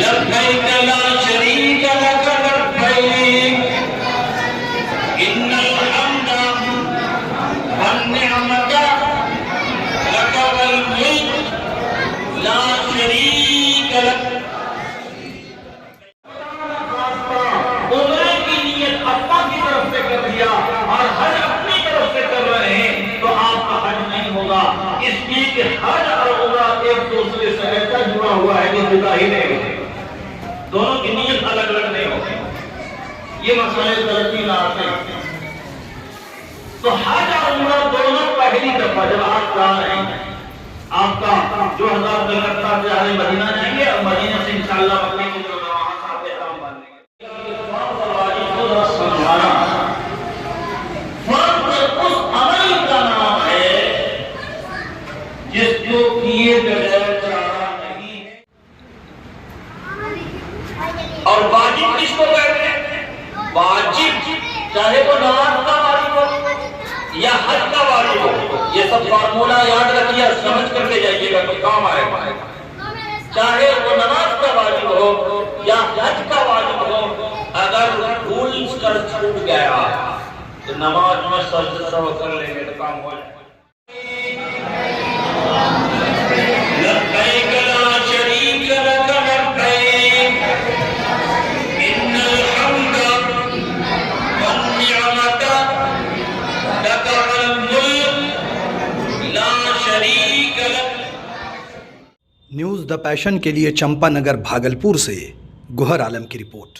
لبيك لا شريك لك لبيك إن الحمد والنعمة لك والملك لا شريك لك. عمرے کی نیت اللہ کی طرف سے کر دیا اور حج اپنی طرف سے کر رہے ہیں تو آپ کا حج نہیں ہوگا، اس لیے کہ حج اور عمرہ ایک دوسرے سے ایسا جڑا ہوا ہے کہ جدا ہی نہیں ہوتے، دونوں کی نیت الگ الگ نہیں ہوتی، یہ مسئلے غلطی نہ آتے ہیں. تو حج اور عمرہ دونوں پہلی دفعہ جب آپ جا رہے ہیں، آپ کا جو ہزار دل کرتا ہے چاہے مدینہ جائیں گے اور مدینہ سے انشاءاللہ مکے کی طرف وہاں صاحب احرام باندھیں گے. سمجھانا فرض اس عمل کا نام ہے جس کو کیے بغیر چارہ نہیں ہے. اور واجب کس کو کہتے ہیں؟ واجب چاہے وہ نماز کا واجب ہو یا حج کا واجب ہو، یہ سب فارمولہ یاد رکھیے، سمجھ کر کے جائیے گا تو کام آئے گا. چاہے وہ نماز کا واجب ہو یا حج کا واجب ہو، اگر بھول کر چھوٹ گیا تو نماز میں سجدہ سہو کر لیں گے تو کام ہو جائے گا. لبیک لا شریک لک لبیک ان الحمد والنعمت لک والملک لا شریک لک. نیوز دا پیشن کے لیے چمپا نگر بھاگلپور سے گوہر عالم کی رپورٹ.